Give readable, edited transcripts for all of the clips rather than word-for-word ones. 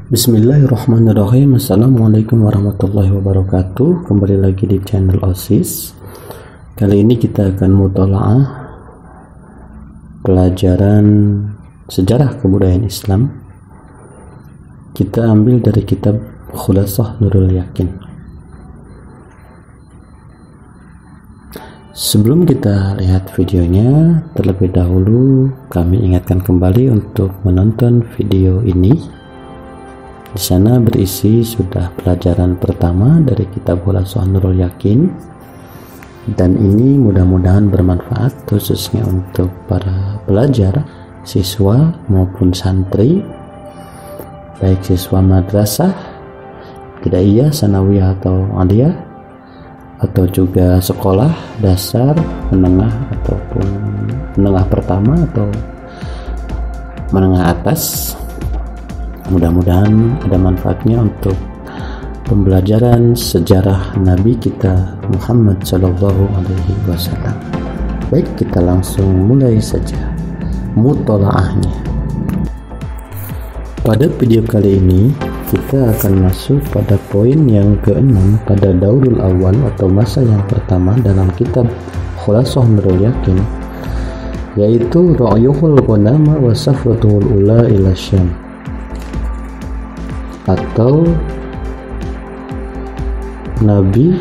Bismillahirrahmanirrahim. Assalamualaikum warahmatullahi wabarakatuh. Kembali lagi di channel OSIS. Kali ini kita akan mutola'ah pelajaran sejarah kebudayaan Islam. Kita ambil dari kitab Khulasah Nurul Yakin. Sebelum kita lihat videonya, terlebih dahulu kami ingatkan kembali untuk menonton video ini. Di sana berisi sudah pelajaran pertama dari kitab Khulasah Nurul Yakin, dan ini mudah-mudahan bermanfaat khususnya untuk para pelajar, siswa maupun santri, baik siswa madrasah, ibtidaiyah, sanawiyah atau aliyah, atau juga sekolah dasar, menengah ataupun menengah pertama atau menengah atas. Mudah-mudahan ada manfaatnya untuk pembelajaran sejarah Nabi kita Muhammad Sallallahu Alaihi Wasallam. Baik, kita langsung mulai saja mutolaahnya. Pada video kali ini kita akan masuk pada poin yang ke-6 pada daurul awal atau masa yang pertama dalam kitab Khulasah Nurul Yakin, yaitu ra'yuhul ghanama wa safratul ula ila Syam, atau Nabi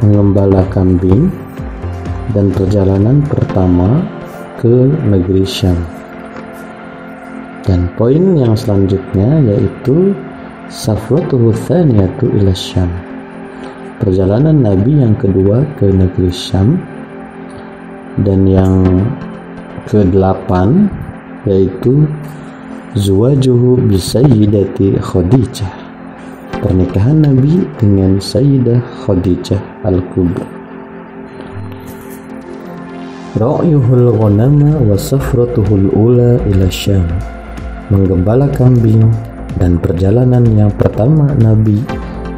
mengembala kambing dan perjalanan pertama ke negeri Syam. Dan poin yang selanjutnya yaitu safratuhu tsaniyatu ila Syam, perjalanan Nabi yang kedua ke negeri Syam. Dan yang ke-8 yaitu Zuwajuhu bisayyidati Khadijah, pernikahan Nabi dengan Sayyidah Khadijah Al-Kubra. Ra'yuhul ghanama wa safratuhul ula ila Syam, menggembala kambing dan perjalanan yang pertama Nabi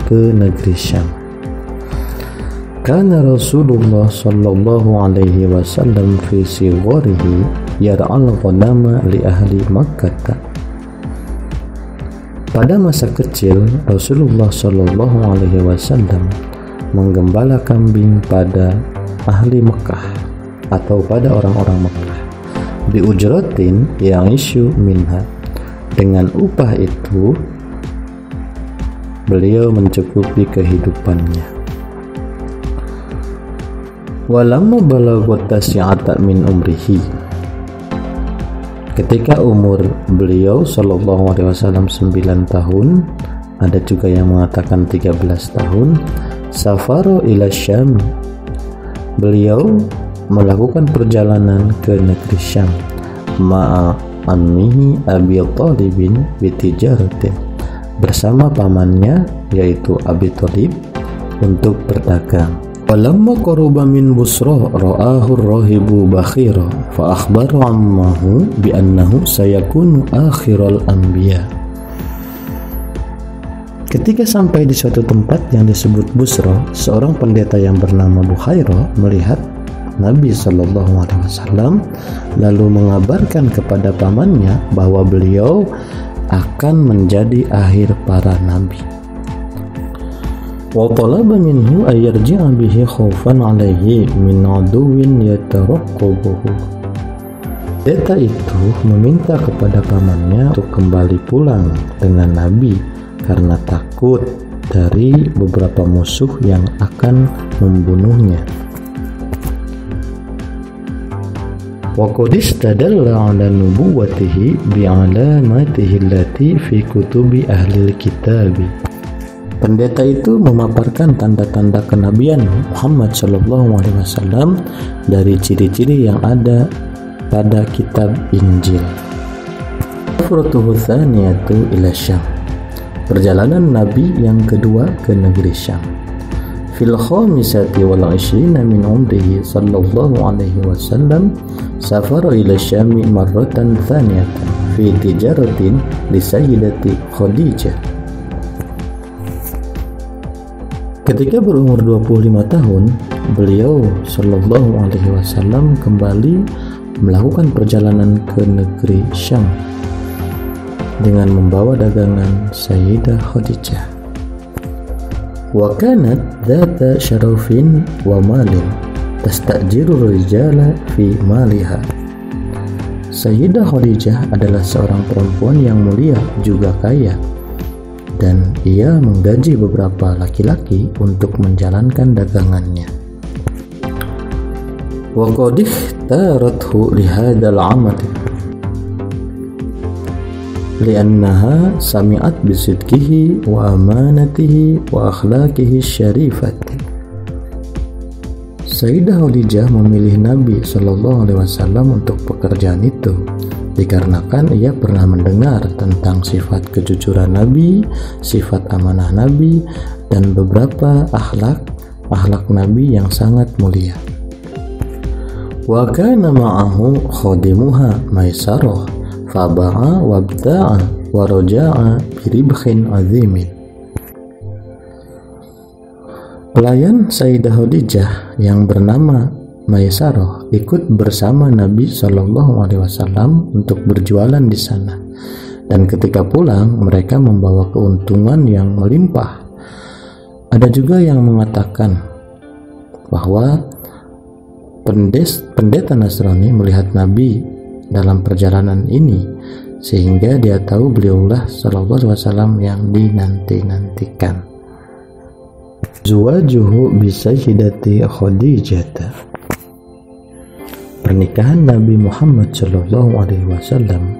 ke negeri Syam. Kana Rasulullah sallallahu alaihi wasallam fi sigharihi yar'al ghanama li ahli Makkah. Pada masa kecil, Rasulullah sallallahu alaihi wasallam menggembala kambing pada ahli Mekah atau pada orang-orang Mekah, bi ujratin yang isu minha, dengan upah itu beliau mencukupi kehidupannya. Walamma balagot tasya'ata min umrihi, ketika umur beliau sallallahu alaihi wasallam 9 tahun, ada juga yang mengatakan 13 tahun, safaro ila Syam, beliau melakukan perjalanan ke negeri Syam ma'a ammihi Abi Thalibin bitijaratin, bersama pamannya yaitu Abi Thalib untuk berdagang. Walamma qaruba min Busra ra'ahu ar-rahibu bakhira fa akhbara ammahu bi annahu sayakunu akhiral anbiya. Ketika sampai di suatu tempat yang disebut Busra, seorang pendeta yang bernama Bukhaira melihat Nabi sallallahu alaihi wasallam lalu mengabarkan kepada pamannya bahwa beliau akan menjadi akhir para nabi. Wa talaba minhu ay yarji'a bihi khaufan 'alaihi min 'aduwwin yataraqqabuhu. Pendeta itu meminta kepada pamannya untuk kembali pulang dengan Nabi karena takut dari beberapa musuh yang akan membunuhnya. Wa qad istadalla 'ala nubuwwatihi bi 'alamatihi allati fi kutubi ahli kitabi. Pendeta itu memaparkan tanda-tanda kenabian Muhammad sallallahu alaihi wasallam dari ciri-ciri yang ada pada kitab Injil. Safratuhu tsaniyatu ila Syam, perjalanan Nabi yang kedua ke negeri Syam. Fil khamisati wal 20 min umrihi sallallahu alaihi wasallam safara ila Syam marratan tsaniyatan fi tijaratin li sayyidati Khadijah. Ketika berumur 25 tahun, beliau sallallahu alaihi wasallam kembali melakukan perjalanan ke negeri Syam dengan membawa dagangan Sayyidah Khadijah. Wa kanat dzata syarafin wa malin tastajiru rijala fi maliha. Sayyidah Khadijah adalah seorang perempuan yang mulia juga kaya, dan ia menggaji beberapa laki-laki untuk menjalankan dagangannya. Wa qad ikhtarathu li hadzal 'amali li'annaha sami'at bisidqihi wa amanatihi wa akhlaqihi syarifati. Sayyidah Khadijah memilih Nabi Shallallahu Alaihi Wasallam untuk pekerjaan itu dikarenakan ia pernah mendengar tentang sifat kejujuran Nabi, sifat amanah Nabi, dan beberapa akhlak Nabi yang sangat mulia. Wa kana ma'ahu khadimuha Maisarah faba'a wabta'a wa raja'a biribkhin azimin. Pelayan Sayyidah Khadijah yang bernama Maisarah ikut bersama Nabi Shallallahu Alaihi Wasallam untuk berjualan di sana, dan ketika pulang mereka membawa keuntungan yang melimpah. Ada juga yang mengatakan bahwa pendeta Nasrani melihat Nabi dalam perjalanan ini sehingga dia tahu beliaulah Shallallahu Alaihi Wasallam yang dinanti-nantikan. Zuwajuhu bisayyidati Khadijah. Pernikahan Nabi Muhammad Shallallahu Alaihi Wasallam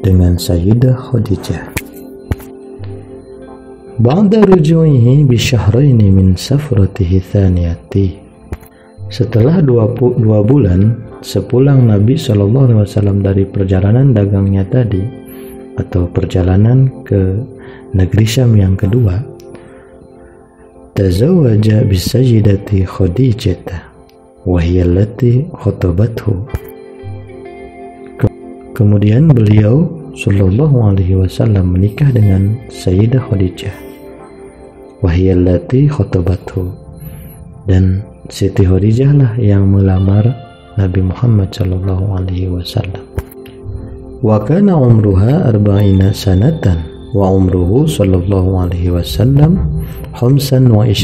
dengan Sayyidah Khadijah. Ba'da ruju'ihi bi syahraini min safratihi thaniyati. Setelah 2 bulan sepulang Nabi Shallallahu Alaihi Wasallam dari perjalanan dagangnya tadi, atau perjalanan ke negeri Syam yang kedua, tazawwaja bisayyidati Khadijah wa hiya allati khatabathu. Kemudian beliau Shallallahu Alaihi Wasallam menikah dengan Sayyidah Khadijah, wa hiya allati khatabathu, dan Siti Khadijah lah yang melamar Nabi Muhammad Shallallahu Alaihi Wasallam. Wa kana umruha 40 sanatan wa umruhu Shallallahu Alaihi Wasallam 25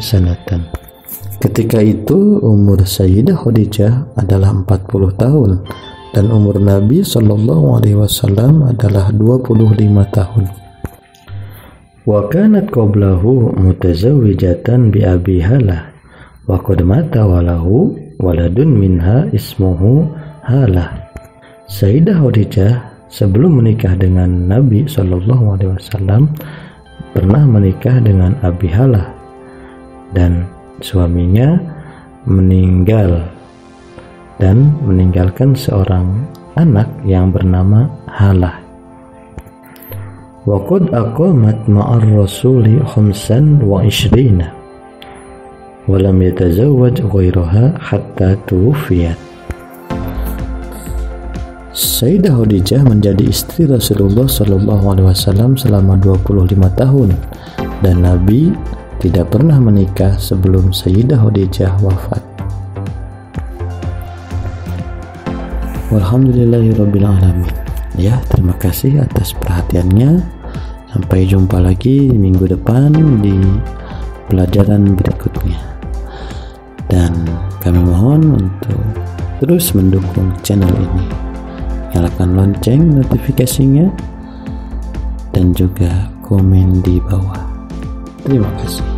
sanatan. Ketika itu umur Sayyidah Khadijah adalah 40 tahun dan umur Nabi Shallallahu Alaihi Wasallam adalah 25 tahun. Wa kanat qablahu mutazawwijatan bi Abi Halah wa qad mata walahu waladun minha ismuhu Halah. Sayyidah Khadijah sebelum menikah dengan Nabi Shallallahu Alaihi Wasallam pernah menikah dengan Abi Halah, dan suaminya meninggal dan meninggalkan seorang anak yang bernama Halah. Wa qad aqamat ma'ar rasuli 25 wa lam yatazawwaj ghairaha hatta tuwfiyat. Sayyidah Khadijah menjadi istri Rasulullah Shallallahu Alaihi Wasallam selama 25 tahun dan Nabi tidak pernah menikah sebelum Sayyidah Khadijah wafat. Walhamdulillahirabbil alamin. Ya, terima kasih atas perhatiannya. Sampai jumpa lagi minggu depan di pelajaran berikutnya. Dan kami mohon untuk terus mendukung channel ini. Nyalakan lonceng notifikasinya dan juga komen di bawah. Terima kasih.